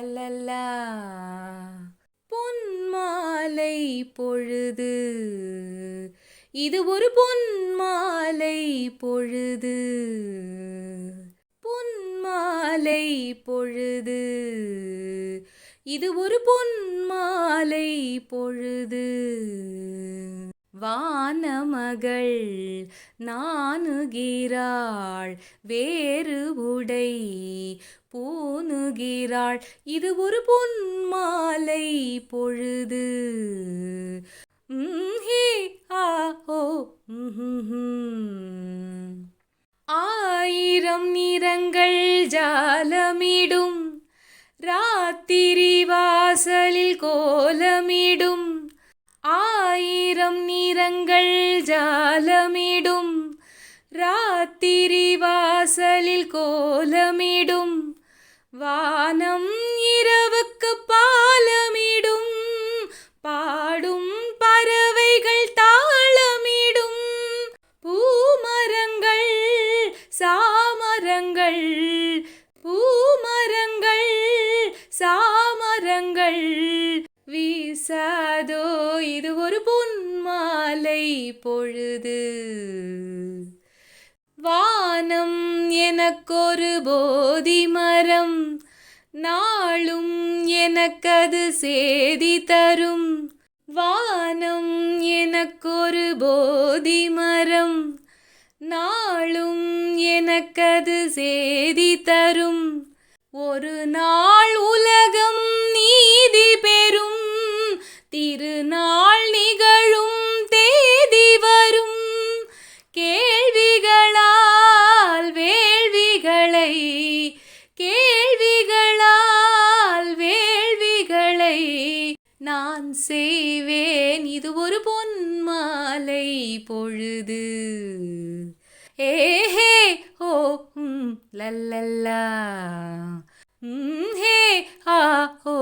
லல்லல்லா. பொன்மாலை பொழுது, இது ஒரு பொன்மாலை பொழுது. பொன்மாலை பொழுது, இது ஒரு பொன்மாலை பொழுது. வானமகள் நாணுகிறாள், வேறு உடை பூணுகிறாள், இது ஒரு பொன்மாலை பொழுது. ஹே ஆ ஓ. ஆயிரம் நிறங்கள் ஜாலமிடும், ராத்திரி வாசலில் கோலமிடும். ஆயிரம் நிறங்கள் ஜாலமிடும், ராத்திரி வாசலில் கோலமிடும். வானம் இரவுக்கு பாலமிடும், பாடும் பறவைகள் தாளமிடும். பூமரங்கள் சாமரங்கள், பூமரங்கள் சாமரங்கள் வீசாதோ, இது ஒரு பொன்மாலை பொழுது. வானம் எனக்கொரு போதி மரம், நாளும் எனக்கது சேதி தரும். வானம் எனக்கொரு போதி மரம், நாளும் எனக்கது சேதி தரும். ஒரு நாள் உலகம் நீதி பெறும், திருநாள் நிகழும் தேதி வரும். கேள்விகளால் வேள்விகளை, கேள்விகளால் வேள்விகளை நான் செய்வேன், இது ஒரு பொன்மாலை பொழுது. ஏஹே ஓ லல்லல்லா. ஹே ஆ ஓ.